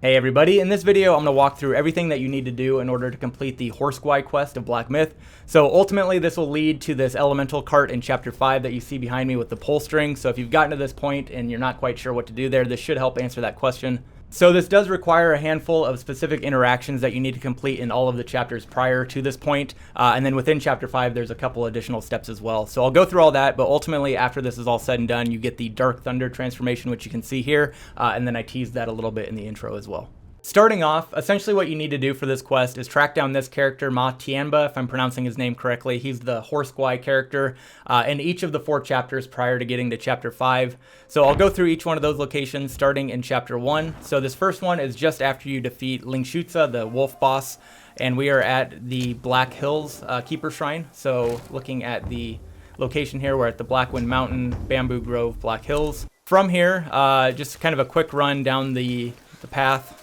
Hey everybody, in this video I'm going to walk through everything that you need to do in order to complete the Horse Guai quest of Black Myth. So ultimately this will lead to this elemental cart in chapter 5 that you see behind me with the pull string. So if you've gotten to this point and you're not quite sure what to do there, this should help answer that question. So this does require a handful of specific interactions that you need to complete in all of the chapters prior to this point. And then within chapter 5, there's a couple additional steps as well. So I'll go through all that, but ultimately after this is all said and done, you get the Dark Thunder transformation, which you can see here. And then I teased that a little bit in the intro as well. Starting off, essentially what you need to do for this quest is track down this character, Tianba, if I'm pronouncing his name correctly. He's the Horse Guai character in each of the 4 chapters prior to getting to chapter 5. So I'll go through each one of those locations starting in chapter 1. So this first one is just after you defeat Lingshutsa, the wolf boss, and we are at the Black Hills Keeper Shrine. So looking at the location here, we're at the Blackwind Mountain, Bamboo Grove, Black Hills. From here, just kind of a quick run down the path.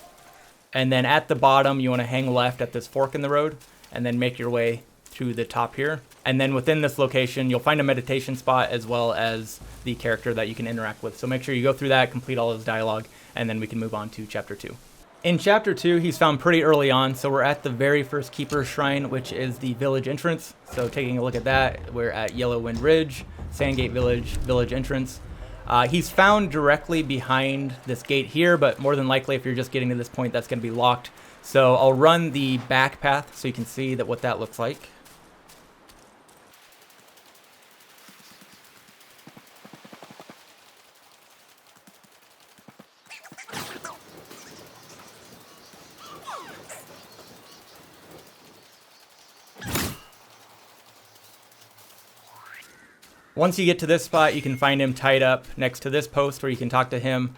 And then at the bottom, you want to hang left at this fork in the road and then make your way through the top here. And then within this location, you'll find a meditation spot as well as the character that you can interact with. So make sure you go through that, complete all his dialogue, and then we can move on to chapter 2. In chapter 2, he's found pretty early on. So we're at the very first Keeper Shrine, which is the village entrance. So taking a look at that, we're at Yellow Wind Ridge, Sandgate village entrance. He's found directly behind this gate here, but more than likely if you're just getting to this point, that's going to be locked. So I'll run the back path so you can see what that looks like. Once you get to this spot, you can find him tied up next to this post where you can talk to him.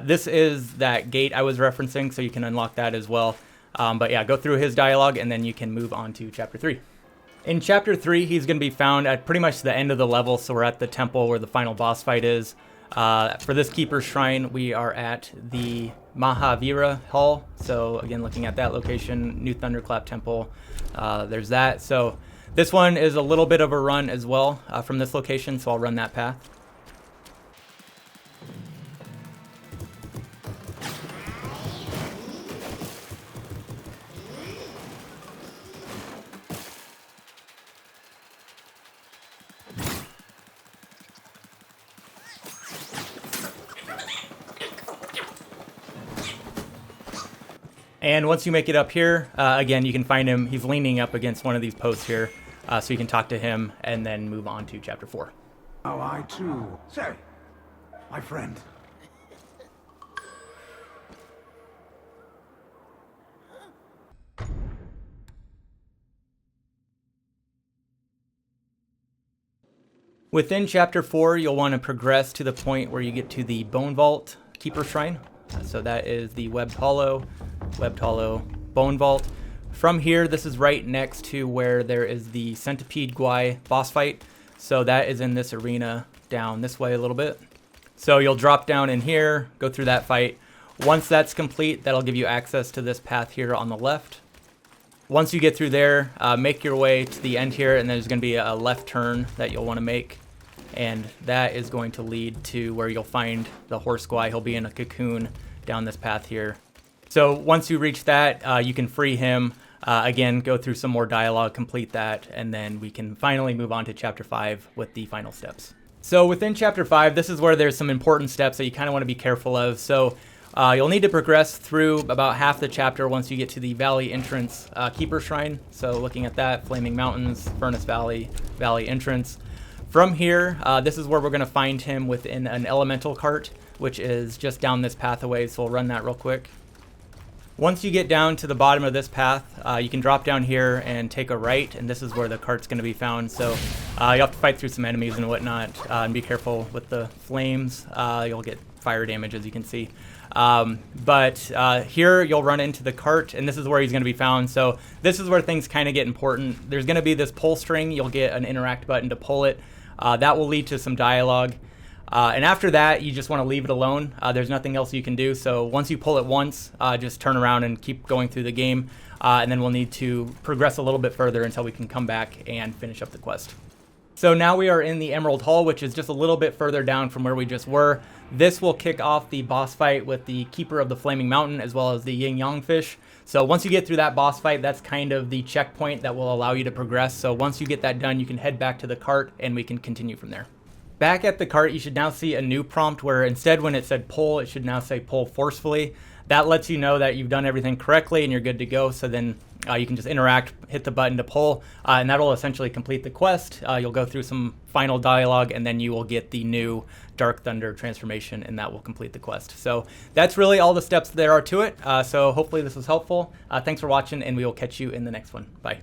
This is that gate I was referencing, so you can unlock that as well. But yeah, go through his dialogue and then you can move on to chapter 3. In chapter 3, he's going to be found at pretty much the end of the level, so we're at the temple where the final boss fight is. For this Keeper Shrine, we are at the Mahavira Hall. So again, looking at that location, New Thunderclap Temple, there's that. So this one is a little bit of a run as well from this location, so I'll run that path. And once you make it up here, again, you can find him. He's leaning up against one of these posts here, so you can talk to him and then move on to chapter 4. Oh, I too. Say, my friend. Within chapter 4, you'll want to progress to the point where you get to the Bone Vault Keeper Shrine. So that is the Webbed Hollow, Bone Vault. From here, this is right next to where there is the Centipede Guai boss fight. So that is in this arena down this way a little bit. So you'll drop down in here, go through that fight. Once that's complete, that'll give you access to this path here on the left. Once you get through there, make your way to the end here, and there's going to be a left turn that you'll want to make. And that is going to lead to where you'll find the Horse Guai. He'll be in a cocoon down this path here. So once you reach that, you can free him. Again, go through some more dialogue, complete that, and then we can finally move on to chapter 5 with the final steps. So within chapter 5, this is where there's some important steps that you kind of want to be careful of. So you'll need to progress through about half the chapter once you get to the Valley Entrance Keeper Shrine. So looking at that, Flaming Mountains, Furnace Valley, Valley Entrance. From here, this is where we're going to find him within an elemental cart, which is just down this path away, so we'll run that real quick. Once you get down to the bottom of this path, you can drop down here and take a right, and this is where the cart's going to be found. So you have to fight through some enemies and whatnot, and be careful with the flames. You'll get fire damage, as you can see. But here you'll run into the cart, and this is where he's going to be found. So this is where things kind of get important. There's going to be this pull string. You'll get an interact button to pull it. That will lead to some dialogue. And after that, you just want to leave it alone. There's nothing else you can do. So once you pull it once, just turn around and keep going through the game. And then we'll need to progress a little bit further until we can come back and finish up the quest. So now we are in the Emerald Hall, which is just a little bit further down from where we just were. This will kick off the boss fight with the Keeper of the Flaming Mountain, as well as the Yin Yang fish. So once you get through that boss fight, that's kind of the checkpoint that will allow you to progress. So once you get that done, you can head back to the cart and we can continue from there. Back at the cart, you should now see a new prompt where instead when it said pull, it should now say pull forcefully. That lets you know that you've done everything correctly and you're good to go. So then you can just interact, hit the button to pull, and that'll essentially complete the quest. You'll go through some final dialogue, and then you will get the new Dark Thunder transformation, and that will complete the quest. So that's really all the steps there are to it. So hopefully this was helpful. Thanks for watching, and we will catch you in the next one. Bye.